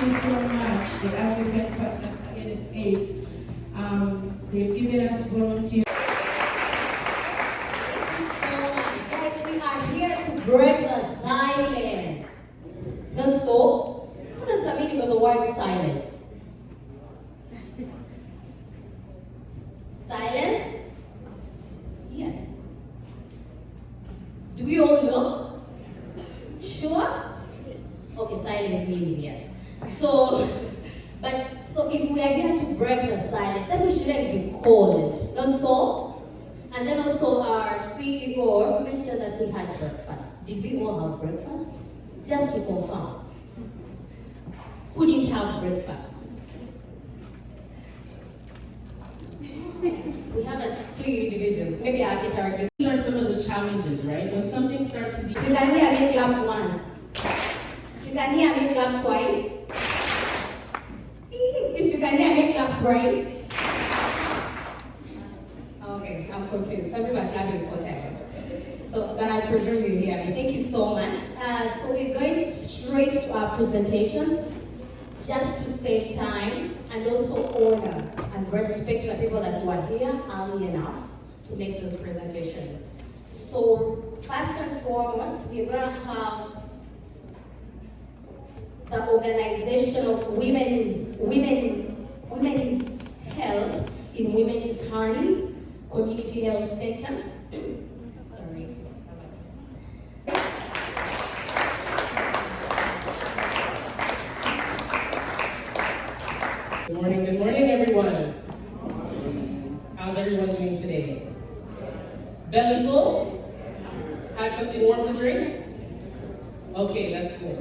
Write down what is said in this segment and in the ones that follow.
you so much, the African Partners Against AIDS. They've given us volunteer. Guys, we are here to break the silence. Not so? What is the meaning of the word silence? Silence? Yes. Do we all know? Sure? Okay, silence means yes. So if we are here to break the silence, then we shouldn't be cold. Not so? And then also our CEO mentioned that we had breakfast. Did we all have breakfast? Just to confirm. Who didn't have breakfast? We have two individuals. Maybe I'll get our. These are some of the challenges, right? When something starts to be. You can hear me clap once. You can hear me clap twice. If you can hear me clap twice. Okay, I'm confused. Some people are clapping 4 times. So, but I presume you hear me. Thank you so much. So we're going straight to our presentations, just to save time and also honor and respect the people that were here early enough to make those presentations. So first and foremost, we're going to have the organization of women's health in women's hands, community health center. Sorry. Good morning, everyone. How's everyone doing today? Belly full? Had something warm to drink? Okay, that's good.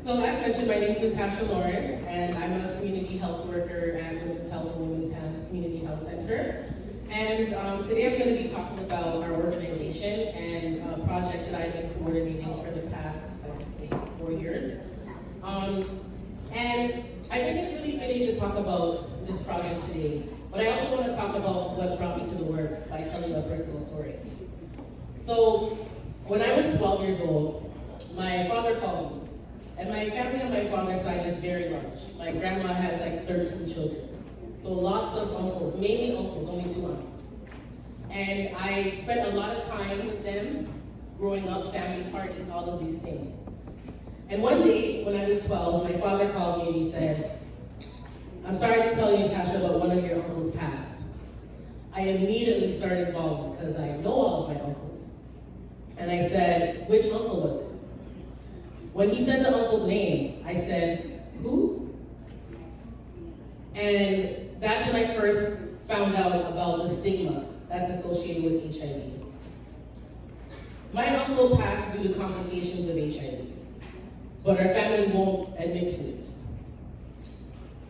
So as mentioned, my name is Natasha Lawrence, and I'm a community health worker at Women's Health and Women's Hands Community Health Center. And today I'm going to be talking about our organization and a project that I've been coordinating for the past, I would say, 4 years. And I think it's really fitting to talk about this project today, but I also want to talk about what brought me to the work by telling a personal story. So when I was 12 years old, my father called me. And my family on my father's side is very large. My grandma has like 13 children. So lots of uncles, mainly uncles, only 2 aunts. And I spent a lot of time with them, growing up, family parties, all of these things. And one day, when I was 12, my father called me and he said, "I'm sorry to tell you, Tasha, but one of your uncles passed." I immediately started bawling because I know all of my uncles. And I said, "Which uncle was it?" When he said the uncle's name, I said, "Who?" And that's when I first found out about the stigma that's associated with HIV. My uncle passed due to complications of HIV, but our family won't admit to it.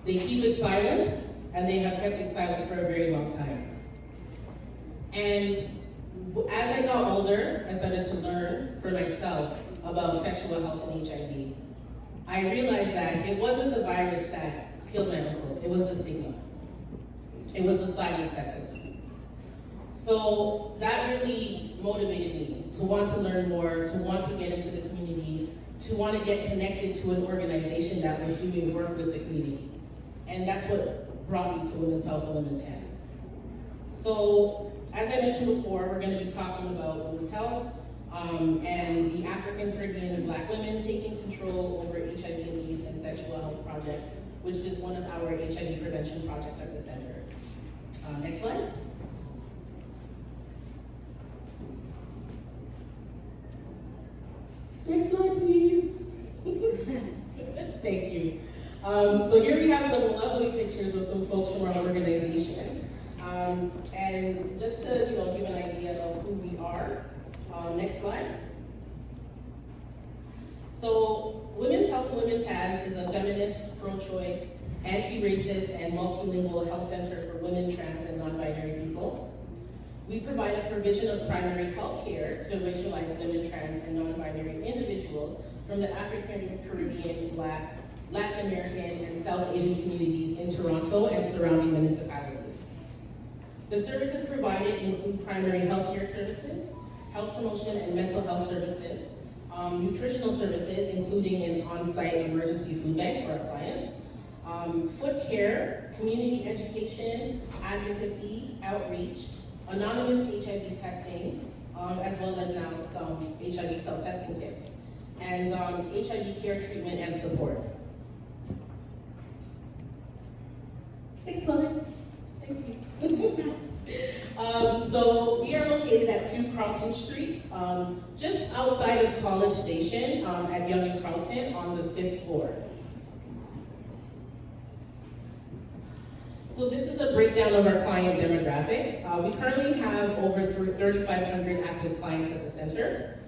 They keep it silent, and they have kept it silent for a very long time. And as I got older, I started to learn for myself about sexual health and HIV. I realized that it wasn't the virus that killed my uncle, it was the stigma. It was the silence that killed him. So that really motivated me to want to learn more, to want to get into the community, to want to get connected to an organization that was doing work with the community. And that's what brought me to Women's Health and Women's Hands. So, as I mentioned before, we're going to be talking about women's health and the African, Caribbean, and Black women taking control over HIV and AIDS and sexual health project, which is one of our HIV prevention projects at the center. Next slide. Next slide, please. Thank you. So here we have some lovely pictures of some folks from our organization. And just to give an idea of who we are, next slide. So Women's Health and Women's Hands is a feminist, pro-choice, anti-racist, and multilingual health center for women, trans, and non-binary people. We provide a provision of primary health care to racialized women, trans, and non-binary individuals from the African, Caribbean, Black, Latin American, and South Asian communities in Toronto and surrounding municipalities. The services provided include primary health care services, health promotion and mental health services, nutritional services, including an on-site emergency food bank for our clients, foot care, community education, advocacy, outreach, anonymous HIV testing, as well as now some HIV self-testing kits, and HIV care treatment and support. Thanks, Lauren. Thank you. So we are located at 2 Carlton Street, just outside of College Station at Yonge and Carlton on the 5th floor. So this is a breakdown of our client demographics. We currently have over 3,500 active clients at the center.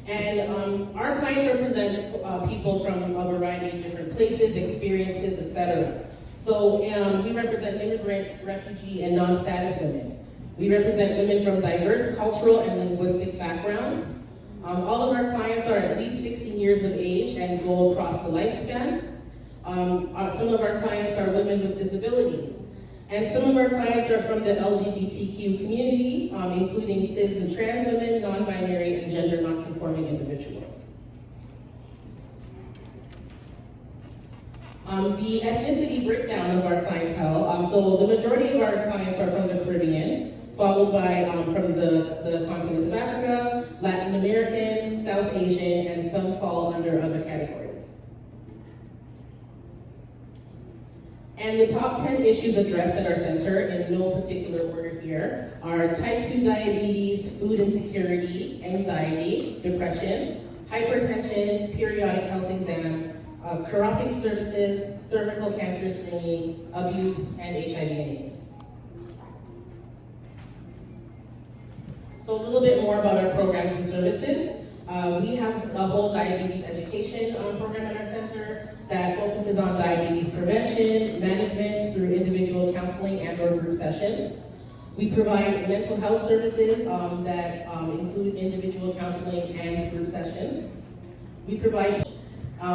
And our clients represent people from a variety of different places, experiences, etc. So we represent immigrant, refugee, and non-status women. We represent women from diverse cultural and linguistic backgrounds. All of our clients are at least 16 years of age and go across the lifespan. Some of our clients are women with disabilities. And some of our clients are from the LGBTQ community, including cis and trans women, non-binary, and gender non-conforming individuals. The ethnicity breakdown of our clientele, so the majority of our clients are from the Caribbean, followed by from the continents of Africa, Latin American, South Asian, and some fall under other categories. And the top 10 issues addressed at our center, in no particular order here, are type 2 diabetes, food insecurity, anxiety, depression, hypertension, periodic health exam, corrupting services, cervical cancer screening, abuse, and HIV and AIDS. So a little bit more about our programs and services. We have a whole diabetes education program at our center that focuses on diabetes prevention, management through individual counseling and or group sessions. We provide mental health services that include individual counseling and group sessions. We provide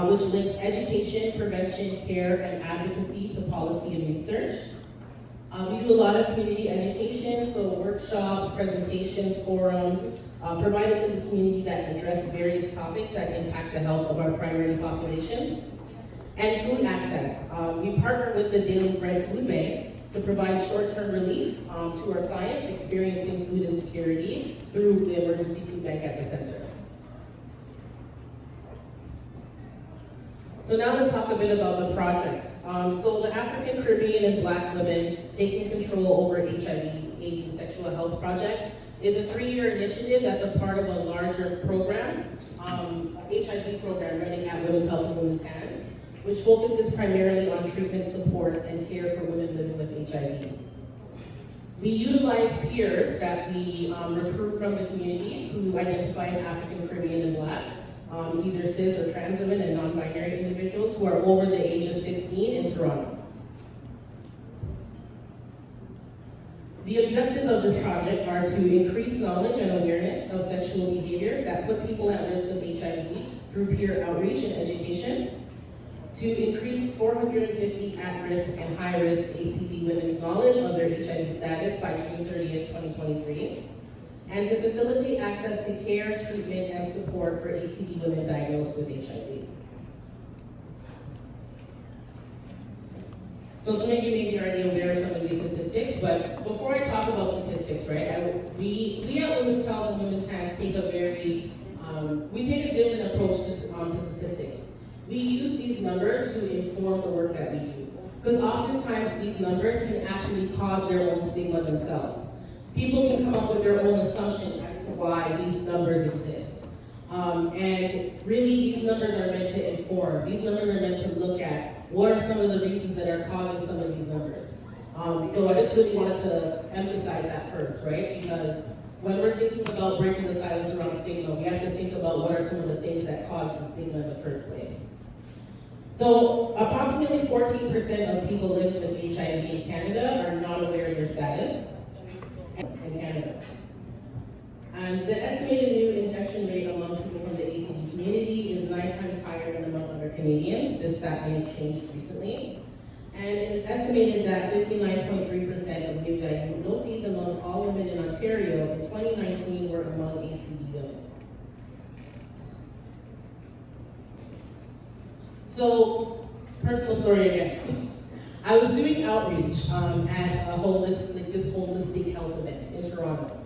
which links education, prevention, care, and advocacy to policy and research. We do a lot of community education, so workshops, presentations, forums, provided to the community that address various topics that impact the health of our primary populations. And food access. We partner with the Daily Bread Food Bank to provide short-term relief to our clients experiencing food insecurity through the emergency food bank at the center. So now to talk a bit about the project. So the African, Caribbean, and Black women taking control over HIV, AIDS, and sexual health project is a 3-year initiative that's a part of a larger program, HIV program running at Women's Health and Women's Hands, which focuses primarily on treatment support and care for women living with HIV. We utilize peers that we recruit from the community who identify as African, Caribbean, and Black, either cis or trans women and non-binary individuals who are over the age of 16 in Toronto. The objectives of this project are to increase knowledge and awareness of sexual behaviors that put people at risk of HIV through peer outreach and education, to increase 450 at-risk and high-risk ACP women's knowledge of their HIV status by June 30th, 2023, and to facilitate access to care, treatment, and support for ACP women diagnosed with HIV. So some of you may be already aware of some of these statistics, but before I talk about statistics, right, we at Women's Health and Women's Hands take a very, we take a different approach to statistics. We use these numbers to inform the work that we do. Because oftentimes these numbers can actually cause their own stigma themselves. People can come up with their own assumption as to why these numbers exist. And really these numbers are meant to inform. These numbers are meant to look at what are some of the reasons that are causing some of these numbers. So I just really wanted to emphasize that first, right? Because when we're thinking about breaking the silence around stigma, we have to think about what are some of the things that cause the stigma in the first place. So approximately 14% of people living with HIV in Canada are not aware of their status in Canada. And the estimated new infection rate among people from the ACD community is 9 times higher than among other Canadians. This stat may have changed recently. And it is estimated that 59.3% of new diagnoses among all women in Ontario in 2019 were among ACD women. So, personal story again. I was doing outreach at a holistic health event in Toronto.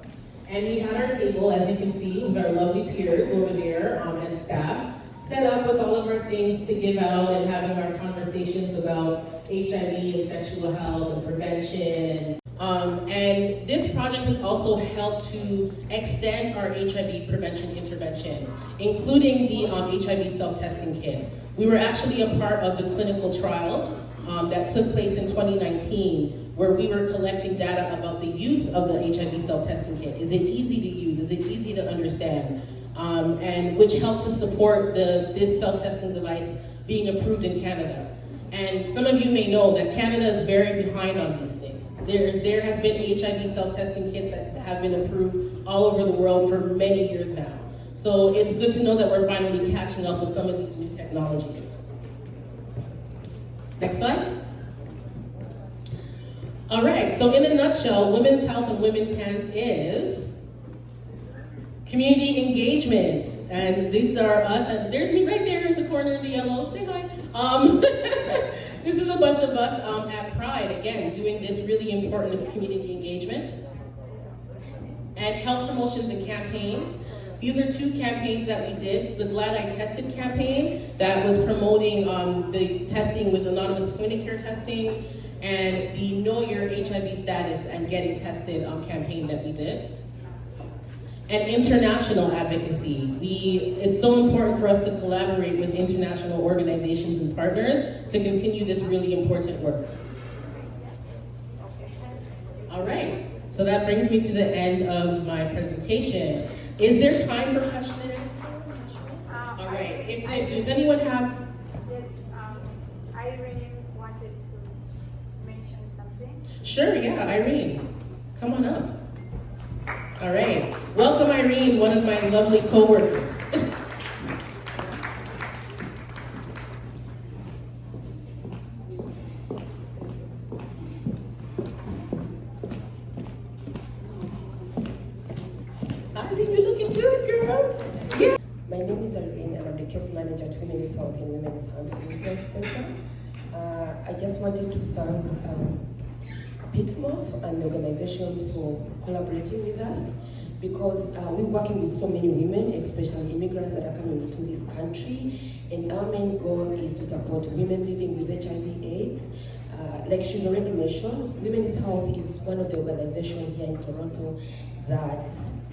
And we had our table, as you can see, with our lovely peers over there and staff, set up with all of our things to give out and having our conversations about HIV and sexual health and prevention. And this project has also helped to extend our HIV prevention interventions, including the HIV self-testing kit. We were actually a part of the clinical trials that took place in 2019, where we were collecting data about the use of the HIV self-testing kit. Is it easy to use? Is it easy to understand? And which helped to support this self-testing device being approved in Canada. And some of you may know that Canada is very behind on these things. There has been HIV self-testing kits that have been approved all over the world for many years now. So it's good to know that we're finally catching up with some of these new technologies. Next slide. All right, so in a nutshell, women's health in women's hands is community engagement. And these are us, and there's me right there in the corner in the yellow, say hi. This is a bunch of us at Pride, again, doing this really important community engagement. And health promotions and campaigns. These are two campaigns that we did. The Glad I Tested campaign that was promoting the testing with anonymous point-of-care testing, and the Know Your HIV Status and Getting Tested campaign that we did. And international advocacy. It's so important for us to collaborate with international organizations and partners to continue this really important work. All right, so that brings me to the end of my presentation. Is there time for questions? All right, does anyone have? Yes, Irene wanted to mention something. Sure, yeah, Irene, come on up. All right, welcome Irene, one of my lovely coworkers. Irene, you're looking good, girl. Yeah. My name is Irene and I'm the case manager at Women's Health and Women's Health Community Health Center. I just wanted to thank Pitmouth and the organization for collaborating with us, because we're working with so many women, especially immigrants that are coming into this country, and our main goal is to support women living with HIV/AIDS. Like she's already mentioned, Women's Health is one of the organizations here in Toronto that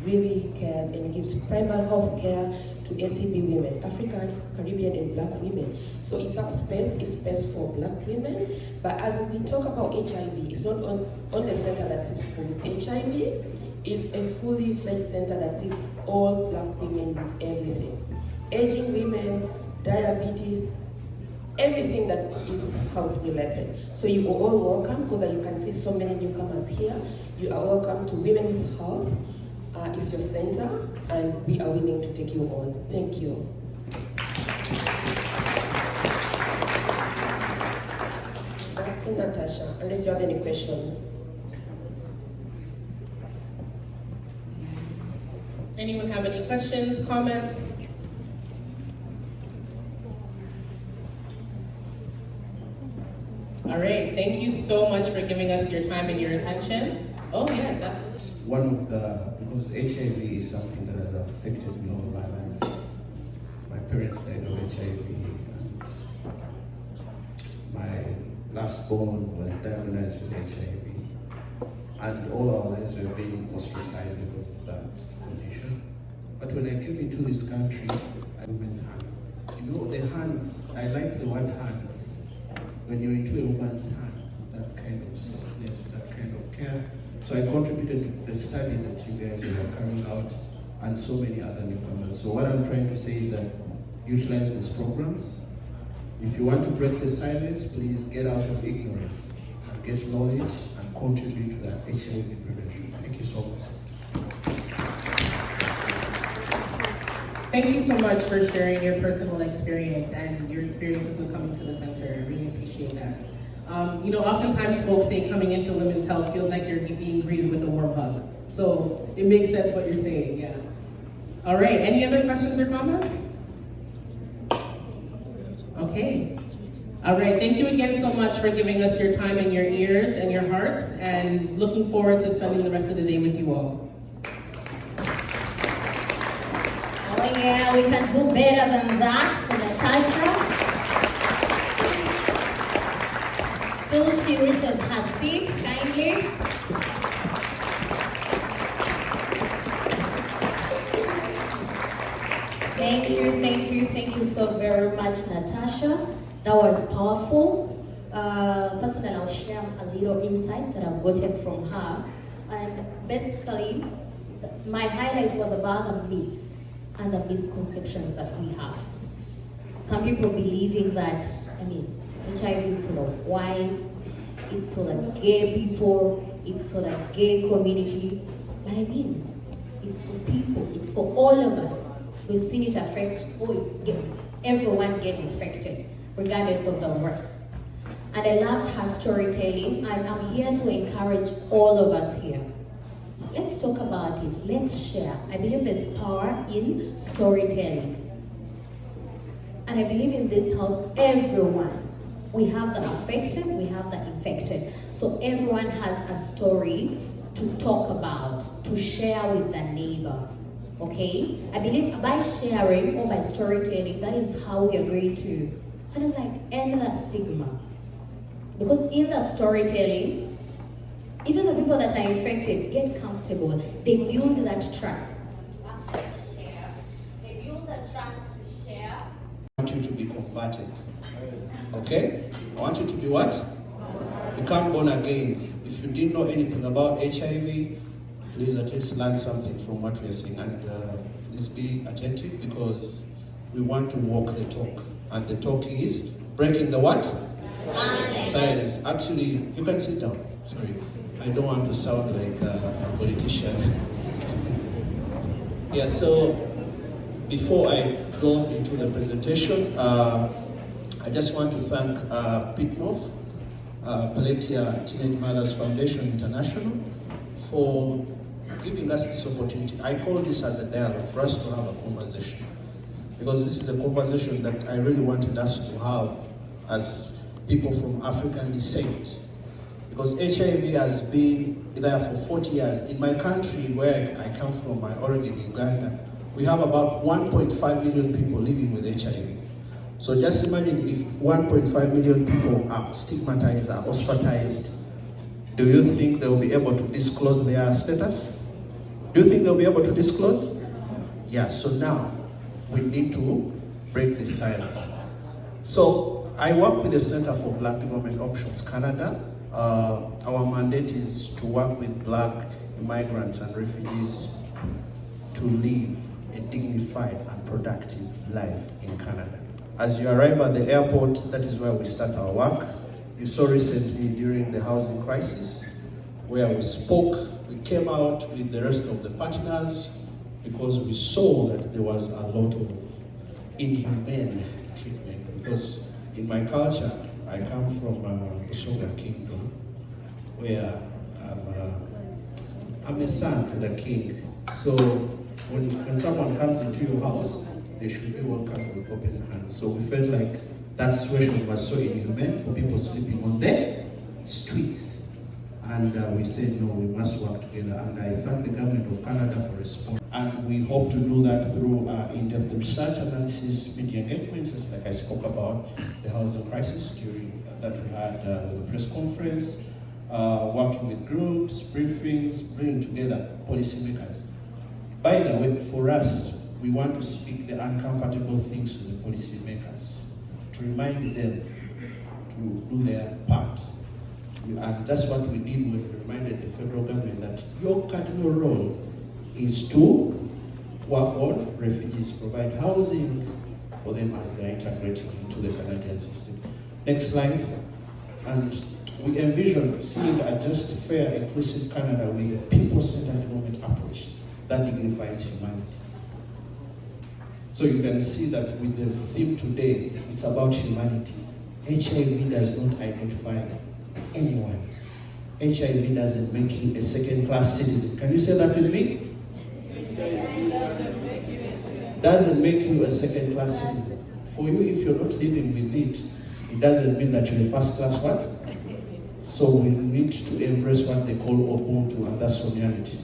really cares and gives primary health care to ACB women, African, Caribbean, and Black women. So it's our space, it's space for Black women. But as we talk about HIV, it's not on the center that sees people with HIV. It's a fully fledged center that sees all Black women with everything. Aging women, diabetes, everything that is health related. So you are all welcome, because you can see so many newcomers here. You are welcome to Women's Health. It's your center, and we are willing to take you on. Thank you. Back to Natasha, unless you have any questions. Anyone have any questions, comments? All right, thank you so much for giving us your time and your attention. Oh yes, absolutely. Because HIV is something that has affected me all my life. My parents died of HIV, and my last born was diagnosed with HIV. And all our lives were being ostracized because of that condition. But when I came into this country, I women's hands. You know, the hands, I like the word hands. When you're into a woman's hand, that kind of softness, that kind of care. So I contributed to the study that you guys are carrying out, and so many other newcomers. So what I'm trying to say is that utilize these programs. If you want to break the silence, please get out of ignorance and get knowledge and contribute to that HIV prevention. Thank you so much. Thank you so much for sharing your personal experience and your experiences with coming to the center. I really appreciate that. Oftentimes folks say coming into women's health feels like you're being greeted with a warm hug. So it makes sense what you're saying, yeah. All right, any other questions or comments? Okay. Okay. All right, thank you again so much for giving us your time and your ears and your hearts, and looking forward to spending the rest of the day with you all. Oh yeah, we can do better than that for Natasha. Till she reaches her seat, kindly. Thank you so very much, Natasha. That was powerful. Personally, I'll share a little insights that I've gotten from her. And basically, my highlight was about the myths and the misconceptions that we have. Some people believing that, HIV is for the whites, it's for the gay people, it's for the gay community. But it's for people, it's for all of us. We've seen it affect everyone get infected, regardless of the race. And I loved her storytelling, and I'm here to encourage all of us here. Let's talk about it, let's share. I believe there's power in storytelling. And I believe in this house, everyone, we have the affected, we have the infected. So everyone has a story to talk about, to share with the neighbor. Okay? I believe by sharing or by storytelling, that is how we are going to kind of like end the stigma. Because in the storytelling, even the people that are infected get comfortable. They build that trust. They build that trust to share. I want you to be converted. Okay? I want you to be what? Become born again. If you didn't know anything about HIV, please at least learn something from what we are saying. And please be attentive, because we want to walk the talk. And the talk is breaking the what? Silence. Actually, you can sit down. Sorry. I don't want to sound like a politician. Yeah, so before I go into the presentation, I just want to thank Pitnoff, Paletia Teenage Mothers Foundation International, for giving us this opportunity. I call this as a dialogue for us to have a conversation, because this is a conversation that I really wanted us to have as people from African descent. Because HIV has been there for 40 years. In my country, where I come from, my origin, Uganda, we have about 1.5 million people living with HIV. So just imagine if 1.5 million people are stigmatized, are ostracized. Do you think they'll be able to disclose their status? Do you think they'll be able to disclose? Yeah, so now we need to break this silence. So I work with the Center for Black Development Options Canada. Our mandate is to work with Black immigrants and refugees to live a dignified and productive life in Canada. As you arrive at the airport, that is where we start our work. You saw recently during the housing crisis where we spoke, we came out with the rest of the partners because we saw that there was a lot of inhumane treatment. Because in my culture, I come from Busoga Kingdom, where I'm a son to the king. So when someone comes into your house, they should be welcomed with open hands. So we felt like that situation was so inhumane for people sleeping on the streets. And we said, no, we must work together. And I thank the government of Canada for response. And we hope to do that through in-depth research, analysis, media engagements, just like I spoke about the housing crisis during that we had with the press conference, working with groups, briefings, bringing together policymakers. By the way, for us, we want to speak the uncomfortable things to the policymakers, to remind them to do their part. And that's what we did when we reminded the federal government that your cardinal role is to work on refugees, provide housing for them as they're integrating into the Canadian system. Next slide. And we envision seeing a just, fair, inclusive Canada with a people-centered development approach that dignifies humanity. So you can see that with the theme today, it's about humanity. HIV does not identify anyone. HIV doesn't make you a second-class citizen. Can you say that with me? HIV doesn't make you a second-class citizen. For you, if you're not living with it, it doesn't mean that you're a first class what? So we need to embrace what they call Ubuntu, and that's humanity.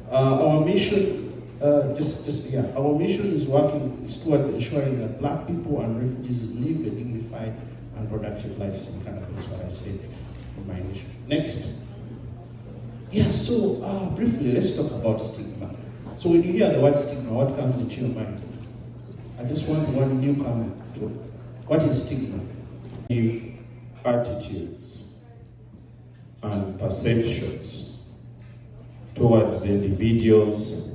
Our mission, our mission is working towards ensuring that Black people and refugees live a dignified and productive lives in Canada. That's what I said from my initial. Next. Yeah, so briefly, let's talk about stigma. So when you hear the word stigma, what comes into your mind? I just want one newcomer to, what is stigma? Attitudes and perceptions towards individuals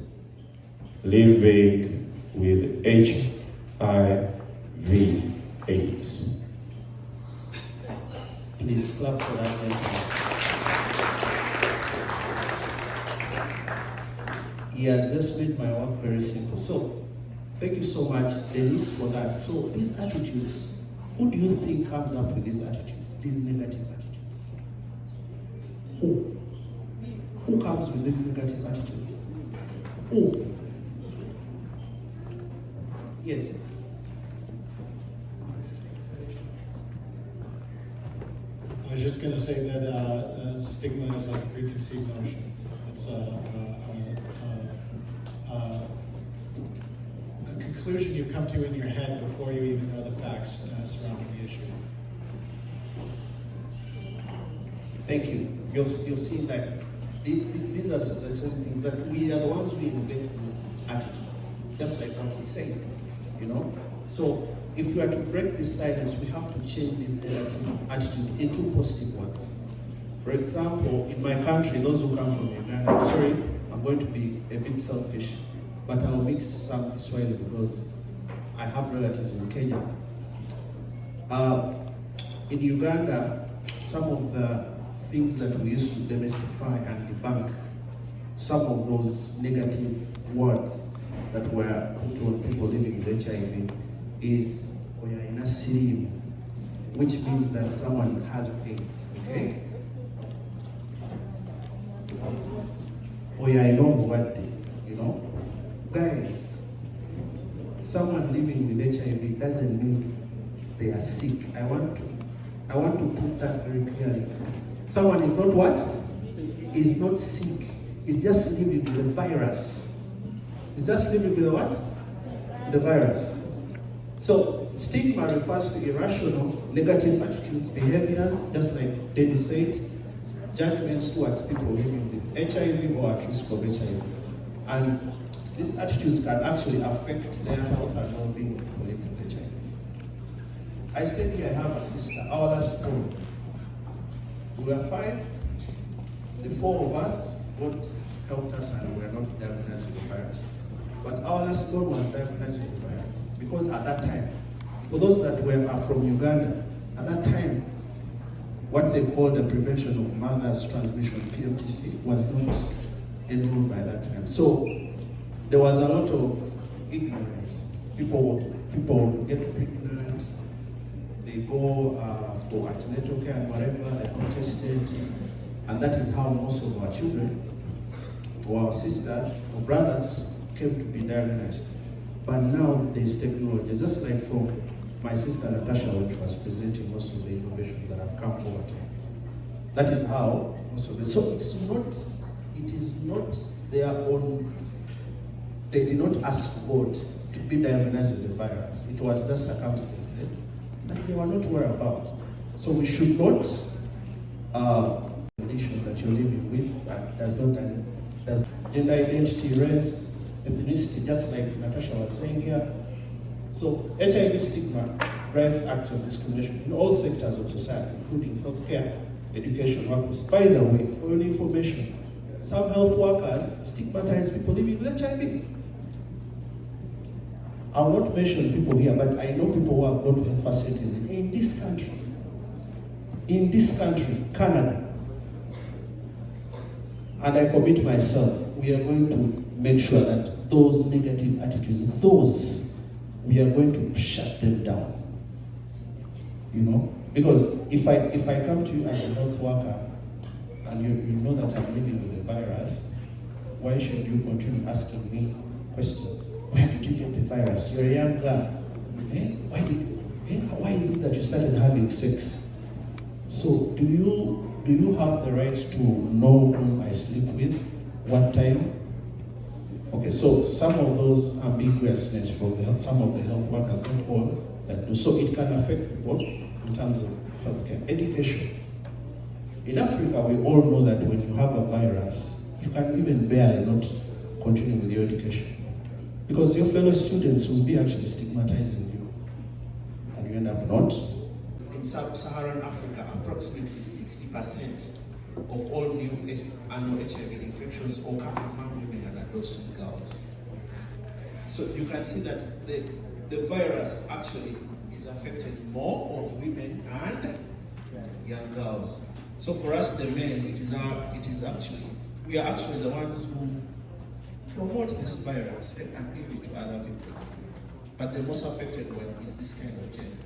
living with HIV/AIDS. Please clap for that gentleman. He has just made my work very simple. So, thank you so much, Denise, for that. So, these attitudes, who do you think comes up with these attitudes, these negative attitudes? Who? Who comes with these negative attitudes? Who? Yes. I was just going to say that stigma is like a preconceived notion. It's a conclusion you've come to in your head before you even know the facts surrounding the issue. Thank you. You've seen that these are the same things that we are the ones who invent these attitudes, just like what he said, you know? So if we are to break this silence, we have to change these negative attitudes into positive ones. For example, in my country, those who come from Uganda, sorry, I'm going to be a bit selfish, but I'll mix some Kiswahili because I have relatives in Kenya. In Uganda, some of the things that we used to demystify and debunk, some of those negative words that were put on people living with HIV is Oyainasirim, which means that someone has AIDS, okay? Oyainongwade, you know? Guys, someone living with HIV doesn't mean they are sick. I want to put that very clearly. Someone is not what? Is not sick. Is just living with the virus. Is just living with the what? The virus. So stigma refers to irrational, negative attitudes, behaviors, just like Dennis said, judgments towards people living with HIV or at risk of HIV. And these attitudes can actually affect their health and well-being of people living with HIV. I said here I have a sister, our last born. We were 5, the 4 of us, God helped us and we were not diagnosed with the virus. But our last born was diagnosed with the virus. Because at that time, for those that are from Uganda, at that time, what they called the Prevention of Mothers Transmission, PMTC, was not enrolled by that time. So there was a lot of ignorance. People get pregnant, they go for antenatal care and whatever, they're not tested, and that is how most of our children, or our sisters, or brothers, came to be diagnosed. But now there's technology, just like from my sister Natasha, which was presenting most of the innovations that have come over time. That is how most of it. So it is not their own, they did not ask God to be diagnosed with the virus. It was just circumstances that they were not worried about. So we should not, condition that you're living with that does gender identity, race, ethnicity, just like Natasha was saying here. So HIV stigma drives acts of discrimination in all sectors of society, including healthcare, education, workplace. By the way, for your information, some health workers stigmatize people living with HIV. I will not mention people here, but I know people who have gone to health facilities in this country. In this country, Canada. And I commit myself, we are going to make sure that those negative attitudes, we are going to shut them down. You know? Because if I come to you as a health worker and you know that I'm living with the virus, why should you continue asking me questions? Where did you get the virus? You're a young girl. Why is it that you started having sex? So do you have the right to know whom I sleep with, what time? Okay, so some of those ambiguousness from some of the health workers, not all, that do. So it can affect people in terms of healthcare. Education. In Africa, we all know that when you have a virus, you can even barely not continue with your education. Because your fellow students will be actually stigmatizing you. And you end up not. In sub-Saharan Africa, approximately 60% of all new annual HIV infections occur among women and adolescent girls. So you can see that the virus actually is affected more of women and young girls. So for us, the men, we are actually the ones who promote this virus and give it to other people. But the most affected one is this kind of gender.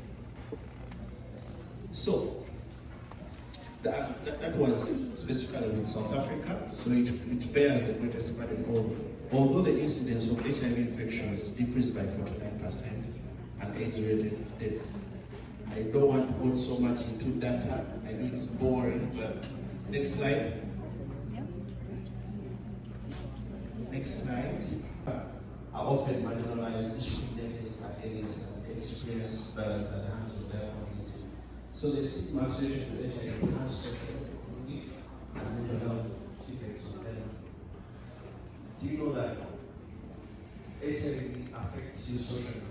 So that was specifically with South Africa, so it bears the greatest burden. Although the incidence of HIV infections decreased by 49% and AIDS-related deaths. I don't want to go so much into data. I know it's boring, but next slide. Next slide. Are often marginalized, discriminated against, and experience violence at the hands of their community. So the stigma associated with HIV has social, economic, and mental health effects on them. Do you know that HIV affects you socially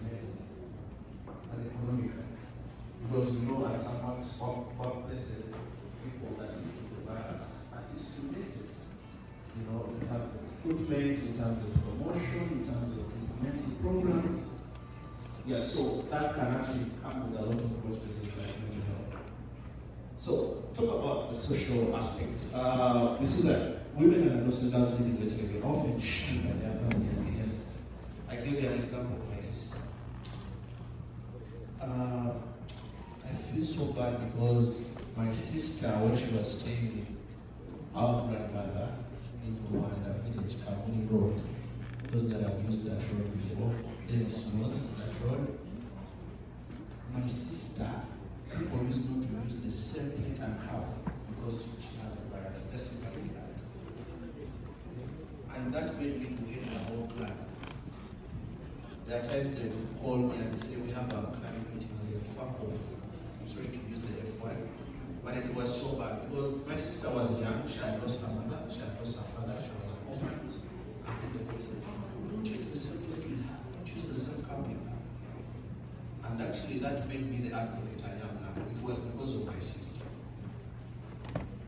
and economically? Because we know that some workplaces, people that live with the virus are discriminated, in terms of recruitment, in terms of promotion, in terms of implementing programs. Yeah, so that can actually come with a lot of consequences like mental health. So, talk about the social aspect. We see that women and adolescents living with HIV are often shunned by their family and peers. I give you an example of my sister. I feel so bad because my sister, when she was staying with our grandmother in Rwanda village, Kamuni Road, those that have used that road before, Dennis knows that road. My sister, people used not to use the same plate and cup because she has a virus, just simply that. And that made me to hate the whole clan. There are times they would call me and say, we have our clan meeting. I say, fuck off. I'm sorry to use the F word. But it was so bad because my sister was young, she had lost her mother, she had lost her father, she was an orphan. And then they would say, don't use the same plate with her, don't use the same cup with her. And actually that made me the advocate I am now. It was because of my sister.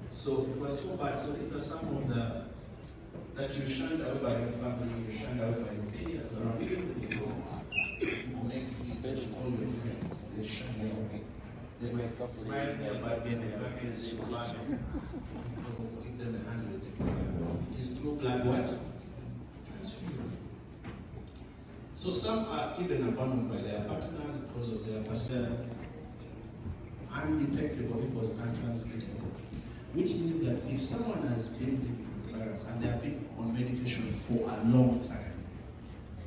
So it was so bad. So these are some of the that you shunned away by your family, you shunned away by your peers around, even the people who make you bet you call your friends, they shun you away. They might smile here by being a very blood. Give them a hand with the violence. It is through blood what? Transfusion. So some are even abandoned by their partners because of their person undetectable because untransmittable. Which means that if someone has been with the virus and they have been on medication for a long time,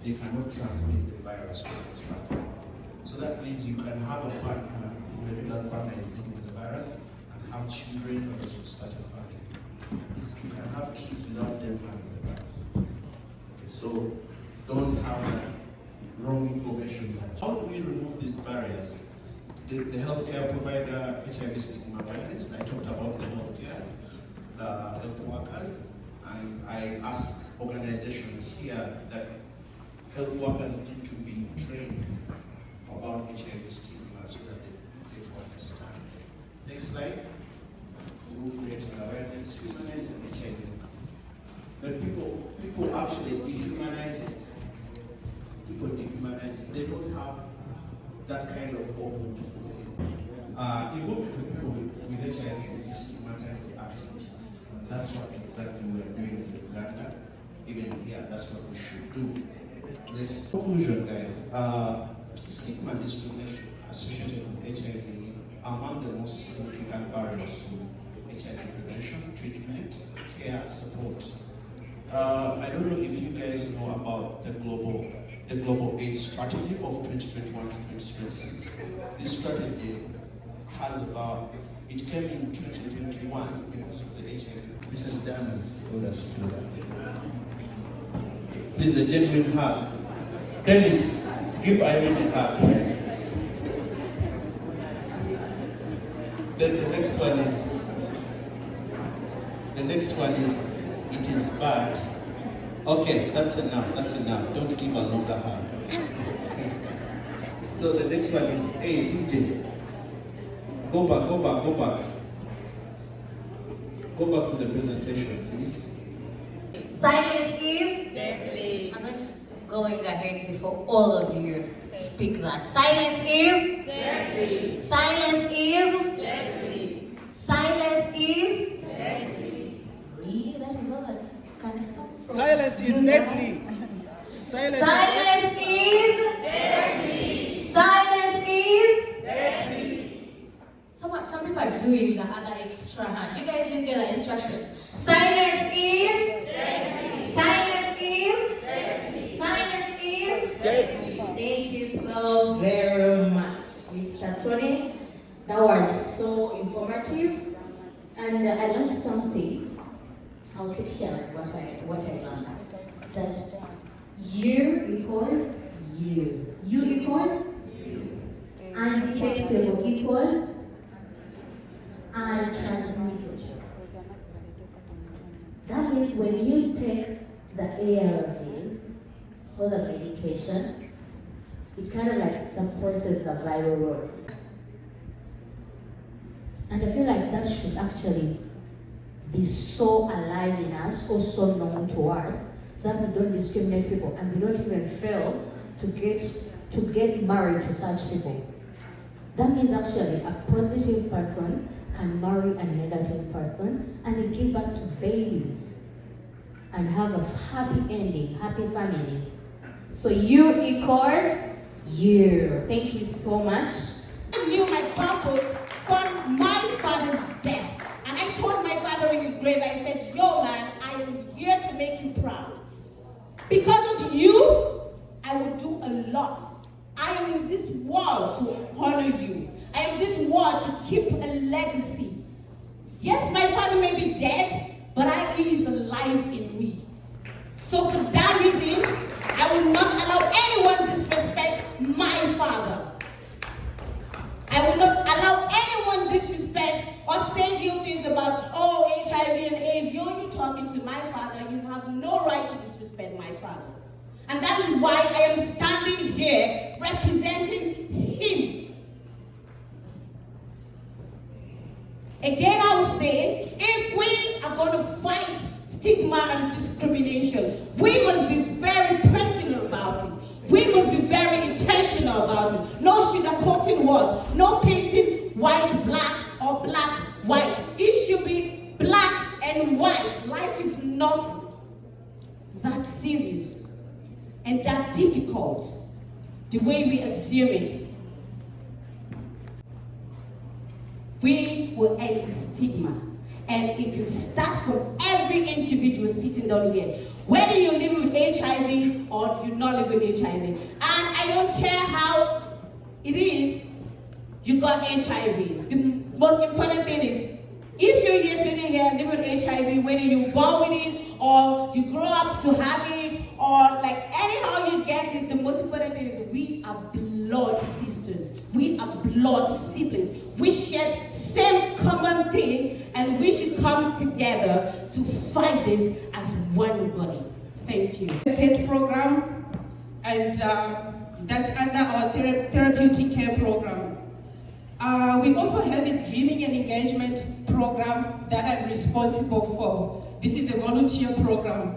they cannot transmit the virus to their partner. So that means you can have a partner, when that partner is living with the virus, and have children or also start a family. You can have kids without them having the virus. Okay, so don't have that wrong information. How do we remove these barriers? The healthcare provider, HIV stigma awareness. I talked about the health workers, and I ask organizations here that health workers need to be trained about HIV stigma so that they get to understand. Next slide. Through creating awareness, humanizing HIV. But people actually dehumanize it. People dehumanize it. They don't have that kind of openness with it. Involvement of people with HIV destigmatizing activities. That's what exactly we're doing in Uganda. Even here, that's what we should do. This conclusion, guys, stigma and discrimination associated with HIV among the most significant barriers to HIV prevention, treatment, care, support. I don't know if you guys know about the global the Global AIDS Strategy of 2021 to 2026. This strategy it came in 2021 because of the HIV. Mrs. Dan has told us to do that. Please, a genuine hug. Dennis, give Irene a hug. Then the next one is, it is bad. Okay, that's enough. Don't give a longer hug. So the next one is, hey, DJ, go back. Go back to the presentation, please. Silence is deadly. I'm not going ahead before all of you speak that. Silence is deadly. Silence is deadly. Silence is deadly. Really? That is all that can come from. Silence is deadly. Silence is deadly. Silence is deadly. Some people are doing the other extra hand. You guys didn't get the instructions. Silence is deadly. Silence is deadly. Silence is deadly. Thank you so very much, Mr. Tony. That was so informative, and I learned something. I'll keep sharing what I learned. That you equals you. You equals you. Undetectable equals untransmitted. That means when you take the ARVs or the medication, it kind of like suppresses the viral load. And I feel like that should actually be so alive in us or so known to us, so that we don't discriminate people and we don't even fail to get married to such people. That means actually a positive person can marry a negative person and they give birth to babies and have a happy ending, happy families. So you equals you. Thank you so much. I knew my purpose from my father's death. And I told my father in his grave, I said, yo man, I am here to make you proud. Because of you, I will do a lot. I am in this world to honor you. I am in this world to keep a legacy. Yes, my father may be dead, but he is alive in me. So for that reason, I will not allow anyone disrespect my father. I will not allow anyone disrespect or say ill things about, oh, HIV and AIDS. You're talking to my father. You have no right to disrespect my father. And that is why I am standing here representing him. Again, I will say, if we are going to fight stigma and discrimination, we must be very personal about it. We must be very intentional about it. No sugarcoating words. No painting white black or black white. It should be black and white. Life is not that serious and that difficult the way we assume it. We will end stigma, and it can start from every individual sitting down here. Whether you live with HIV or you not live with HIV. And I don't care how it is, you got HIV. The most important thing is, if you're here sitting here and live with HIV, whether you're born with it or you grow up to have it, or like anyhow you get it, the most important thing is we are blood sisters. We are blood siblings. We share same common thing, and we should come together to fight this as one body. Thank you. TED program, and that's under our therapeutic care program. We also have a dreaming and engagement program that I'm responsible for. This is a volunteer program.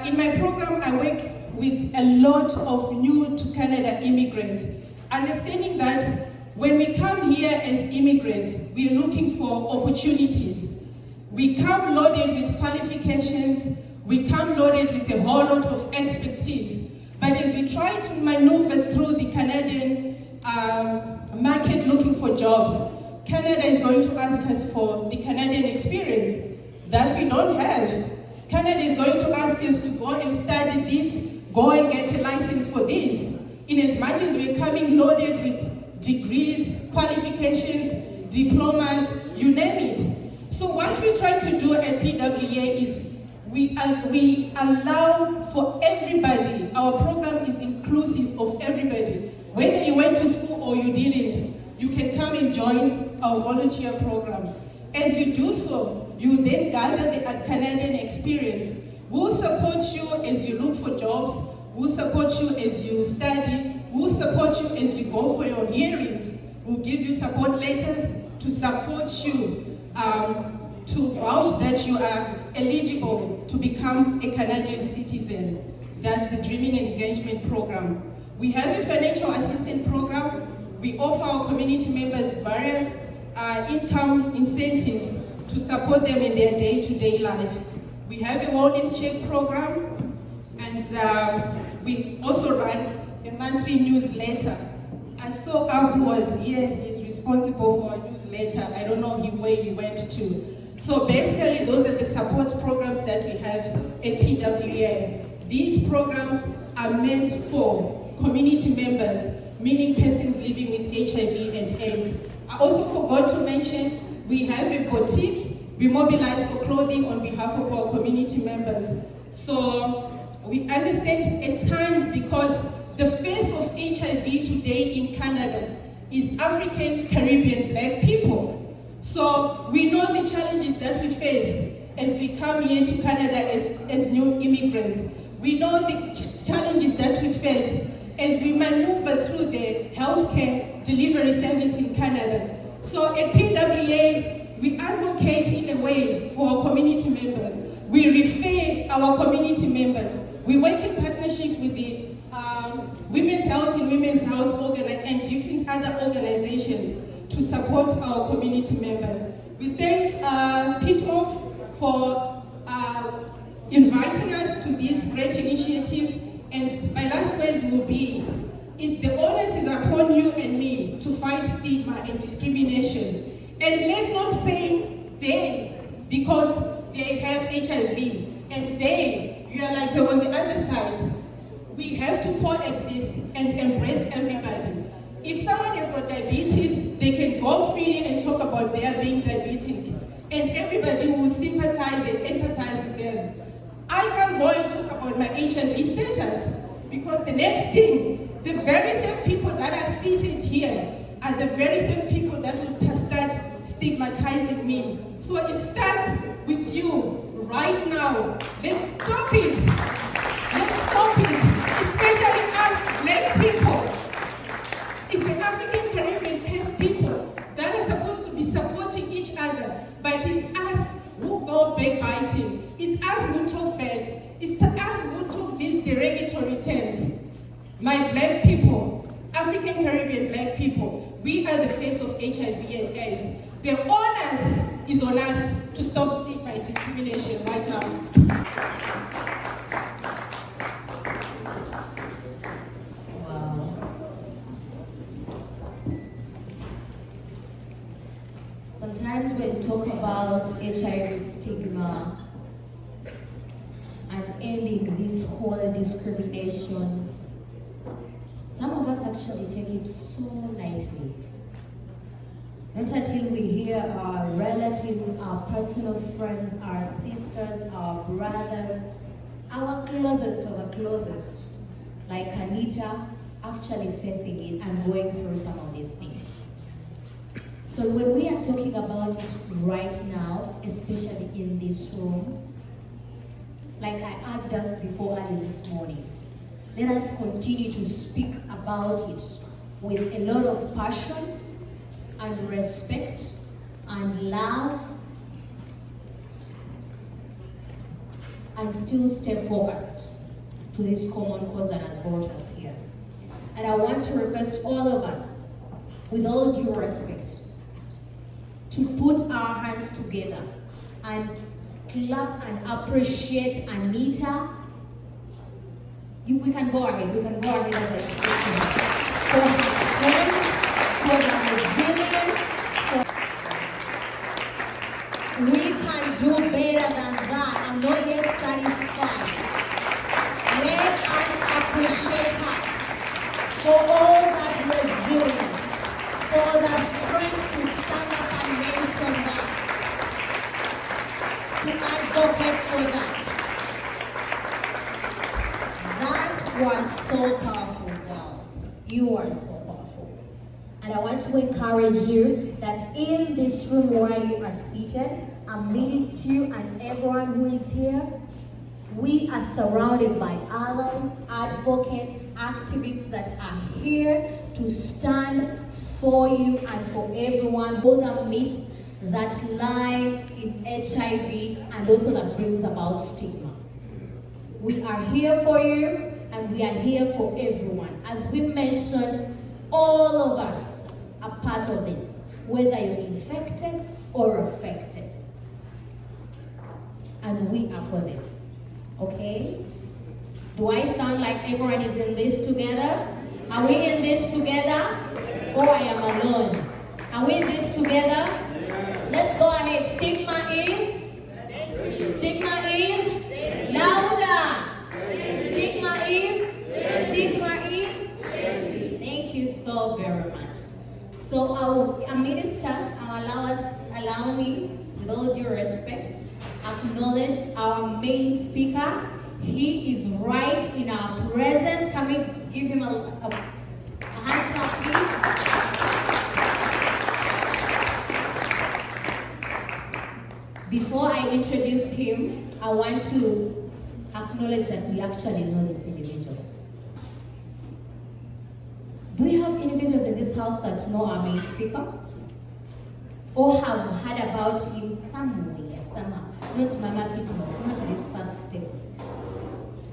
In my program, I work with a lot of new to Canada immigrants, understanding that when we come here as immigrants, we are looking for opportunities. We come loaded with qualifications, we come loaded with a whole lot of expertise. But as we try to maneuver through the Canadian market looking for jobs, Canada is going to ask us for the Canadian experience that we don't have. Canada is going to ask us to go and study this go and get a license for this. In as much as we're coming loaded with degrees, qualifications, diplomas, you name it. So what we're trying to do at PWA is we allow for everybody. Our program is inclusive of everybody. Whether you went to school or you didn't, you can come and join our volunteer program. As you do so, you then gather the Canadian experience. We'll support you as you look for jobs. We'll support you as you study. We'll support you as you go for your hearings. We'll give you support letters to support you, to vouch that you are eligible to become a Canadian citizen. That's the Dreaming and Engagement Program. We have a financial assistance program. We offer our community members various income incentives to support them in their day-to-day life. We have a wellness check program, and we also run a monthly newsletter. I saw Abu was here, he's responsible for our newsletter. I don't know where he went to. So basically, those are the support programs that we have at PWA. These programs are meant for community members, meaning persons living with HIV and AIDS. I also forgot to mention, we have a boutique. We mobilize for clothing on behalf of our community members. So we understand at times, because the face of HIV today in Canada is African, Caribbean, Black people. So we know the challenges that we face as we come here to Canada as new immigrants. We know the challenges that we face as we maneuver through the healthcare delivery service in Canada. So at PWA, we advocate in a way for our community members. We refer our community members. We work in partnership with the Women's Health and Women's Health and different other organizations to support our community members. We thank Pitov for inviting us to this great initiative. And my last words will be, the onus is upon you and me to fight stigma and discrimination. And let's not say they, because they have HIV, and you are like on the other side. We have to coexist and embrace everybody. If someone has got diabetes, they can go freely and talk about their being diabetic, and everybody will sympathize and empathize with them. I can't go and talk about my HIV status, because the next thing, the very same people that are seated here are the very same people that will start stigmatizing me. So it starts with you right now. Let's stop it. Let's stop it, especially us Black people. It's the African Caribbean people that are supposed to be supporting each other, but it's us who go backbiting. It's us who talk bad. It's us who talk these derogatory terms. My Black people, African Caribbean Black people, we are the face of HIV and AIDS. The onus is on us to stop stigma and discrimination right now. Sometimes when we talk about HIV stigma and ending this whole discrimination, some of us actually take it so lightly. Not until we hear our relatives, our personal friends, our sisters, our brothers, our closest, like Anita, actually facing it and going through some of these things. So when we are talking about it right now, especially in this room, like I urged us before early this morning, let us continue to speak about it with a lot of passion and respect and love, and still stay focused to this common cause that has brought us here. And I want to request all of us, with all due respect, to put our hands together and clap and appreciate Anita. We can go ahead as I speak to her. For her strength, for the resilience, we can do better than that. I'm not yet satisfied. Let us for all that resilience, for the strength to stand up and mention that, to advocate for that. That was so powerful, girl. You are so powerful. And I want to encourage you that in this room where you are seated, amidst you and everyone who is here, we are surrounded by allies, advocates, activists that are here to stand for you and for everyone, all the myths that lie in HIV and also that brings about stigma. We are here for you and we are here for everyone. As we mentioned, all of us are part of this, whether you're infected or affected. And we are for this. Okay? Do I sound like everyone is in this together? Are we in this together? Or I am alone? Are we in this together? Let's go ahead. Stigma is? Louder. Stigma is? Thank you so very much. So our ministers, allow me, with all due respect, acknowledge our main speaker. He is right in our presence. Can we give him a hand clap, please? Before I introduce him, I want to acknowledge that we actually know this individual. Do we have individuals in this house that know our main speaker? Or have heard about him somewhere, somehow? Not Mama Pitimoff, not this first table.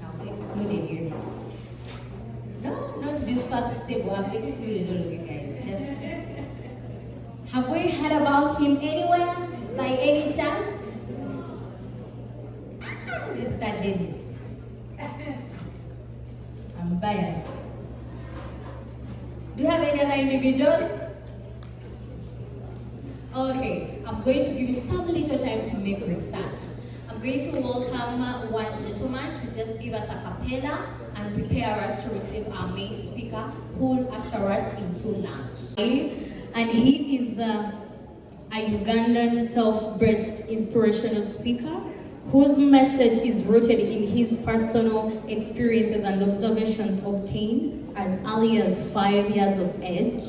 I've excluded you. No, not this first table. I've excluded all of you guys. Just have we heard about him anywhere by any chance? Mr. Dennis. I'm biased. Do you have any other individuals? Okay, I'm going to give you some little time to make research. I'm going to welcome one gentleman to just give us a cappella and prepare us to receive our main speaker who will usher us into lunch. And he is a Ugandan self-breast inspirational speaker whose message is rooted in his personal experiences and observations obtained as early as 5 years of age.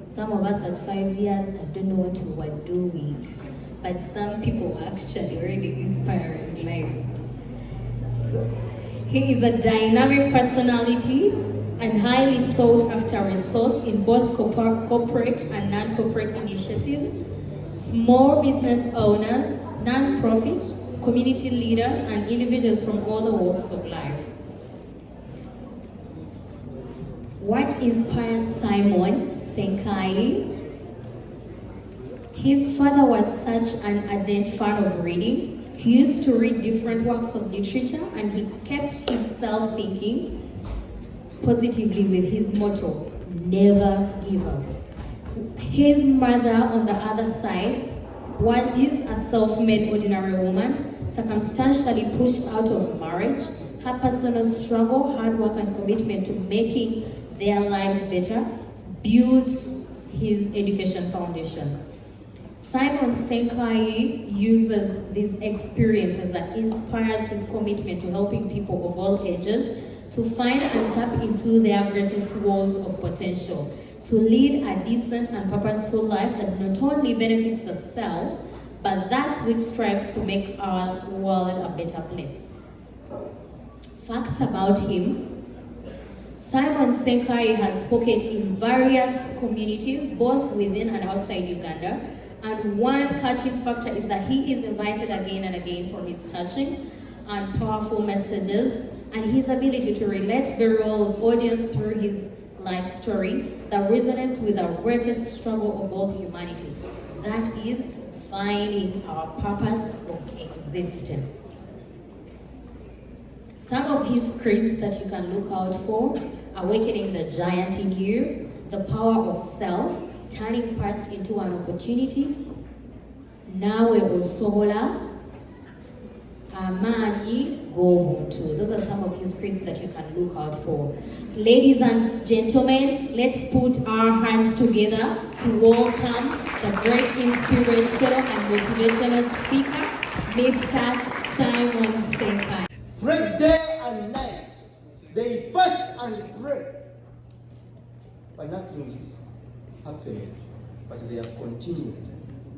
Some of us at 5 years, I don't know what we were doing, but some people were actually already inspiring lives. So, he is a dynamic personality and highly sought after resource in both corporate and non-corporate initiatives, small business owners, non-profit, community leaders, and individuals from all the walks of life. What inspires Simon Senkai? His father was such an ardent fan of reading. He used to read different works of literature and he kept himself thinking positively with his motto, never give up. His mother, on the other side, is a self-made ordinary woman, circumstantially pushed out of marriage. Her personal struggle, hard work, and commitment to making their lives better built his education foundation. Simon Senkai uses these experiences that inspires his commitment to helping people of all ages to find and tap into their greatest walls of potential, to lead a decent and purposeful life that not only benefits the self, but that which strives to make our world a better place. Facts about him. Simon Senkai has spoken in various communities, both within and outside Uganda, and one catching factor is that he is invited again and again for his touching and powerful messages, and his ability to relate very well with audience through his life story that resonates with our greatest struggle of all humanity. That is finding our purpose of existence. Some of his creeds that you can look out for: awakening the giant in you, the power of self, turning past into an opportunity, nawe osobola, amaanyi, go home to. Those are some of his screens that you can look out for. Ladies and gentlemen, let's put our hands together to welcome the great inspirational and motivational speaker, Mr. Simon Senkai. Pray day and night. They fast and pray. But nothing is happening. But they have continued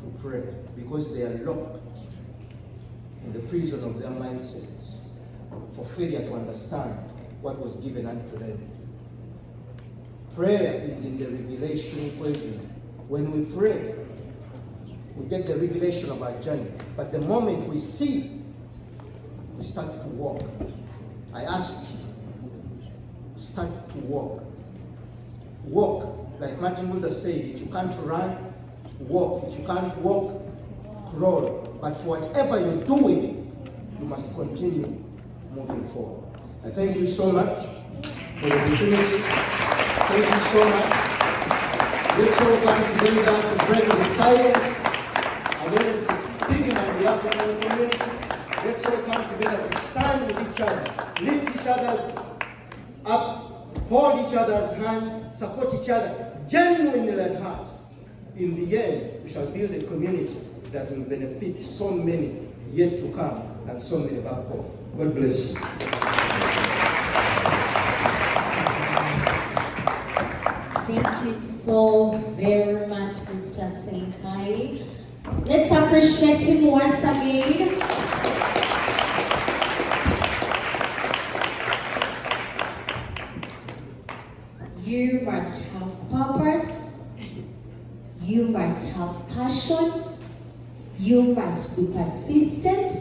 to pray because they are locked in the prison of their mindsets for failure to understand what was given unto them. Prayer is in the revelation equation. When we pray, we get the revelation of our journey. But the moment we see, we start to walk. I ask you, start to walk. Walk. Like Martin Luther said, if you can't run, walk. If you can't walk, crawl. But for whatever you're doing, you must continue moving forward. I thank you so much for the opportunity. Thank you so much. Let's all come together to break the silence against the stigma in the African community. Let's all come together to stand with each other, lift each other's up, hold each other's hand, support each other, genuinely at heart. In the end, we shall build a community that will benefit so many yet to come and so many back home. God bless you. Thank you so very much, Mr. Senkai. Let's appreciate him once again. You must have purpose. You must have passion. You must be persistent.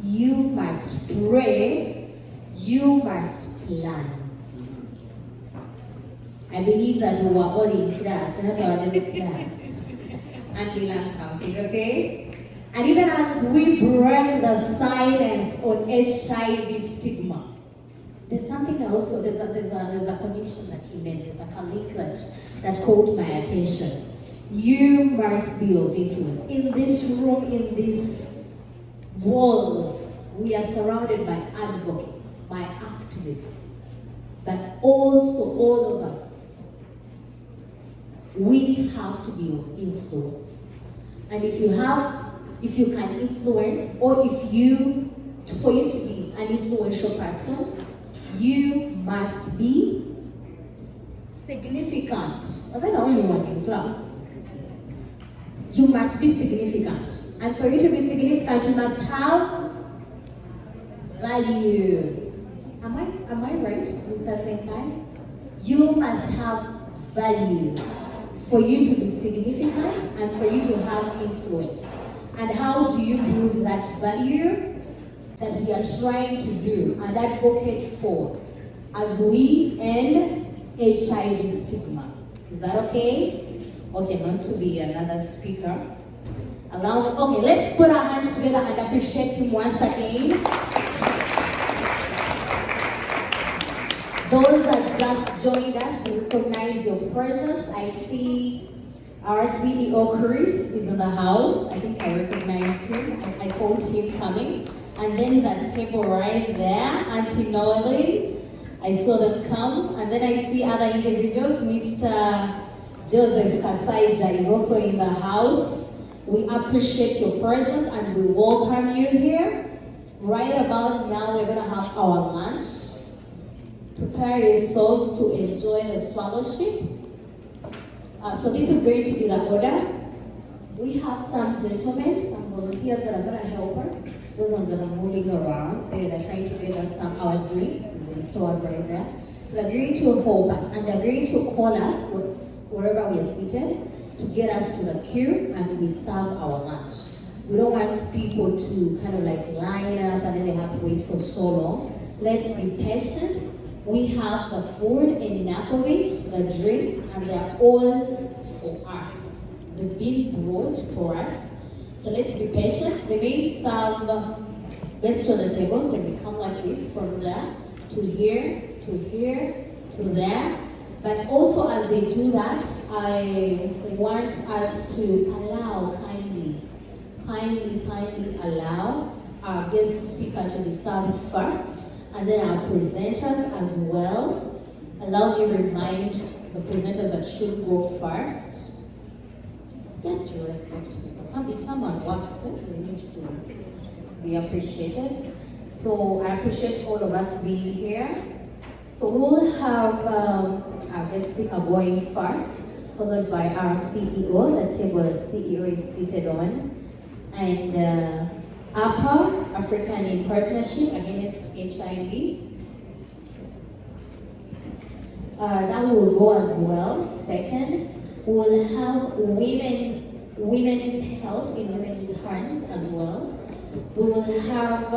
You must pray. You must plan. I believe that we were all in class, we're not all in the class. And we learned something, okay? And even as we break the silence on HIV stigma, there's something also, there's a connection that he made, there's a link that caught my attention. You must be of influence. In this room, in these walls, we are surrounded by advocates, by activists, but also all of us. We have to be of influence. And if you can influence, or for you to be an influential person, you must be significant. Was I the only one in class? You must be significant. And for you to be significant, you must have value. Am I right, Mr. Senkai? You must have value for you to be significant and for you to have influence. And how do you build that value that we are trying to do and advocate for as we end HIV stigma? Is that okay? Okay, not to be another speaker. Allow me. Okay, let's put our hands together and appreciate him once again. Those that just joined us, we recognize your presence. I see our CEO Chris is in the house. I think I recognized him. I called him coming. And then that table right there, Auntie Noeline. I saw them come. And then I see other individuals. Mr. Joseph Kasaija is also in the house. We appreciate your presence and we welcome you here. Right about now, we're going to have our lunch. Prepare yourselves to enjoy the fellowship. So this is going to be the order. We have some gentlemen, some volunteers that are going to help us. Those ones that are moving around, they're trying to get us our drinks. They're stored right there. So they're going to help us and they're going to call us wherever we are seated to get us to the queue and we serve our lunch. We don't want people to kind of like line up and then they have to wait for so long. Let's be patient. We have the food and enough of it, the drinks, and they're all for us. They've been brought for us. So let's be patient. They may serve best on the tables when we come like this, from there to here, to here, to there. But also as they do that, I want us to allow kindly allow our guest speaker to be served first, and then our presenters as well. Allow me to remind the presenters that should go first, just to respect people. If someone works, they need to be appreciated. So I appreciate all of us being here. So we'll have our guest speaker going first, followed by our CEO, the table the CEO is seated on, and APA, African in Partnership Against HIV. That will go as well. Second, we'll have women's health in women's hands as well. We will have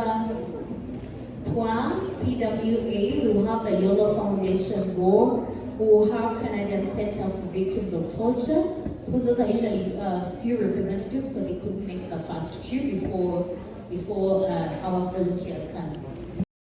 PWA, we will have the YOLO Foundation Board, we will have Canadian Center for Victims of Torture, because those are usually few representatives, so they couldn't make the first queue before our volunteers can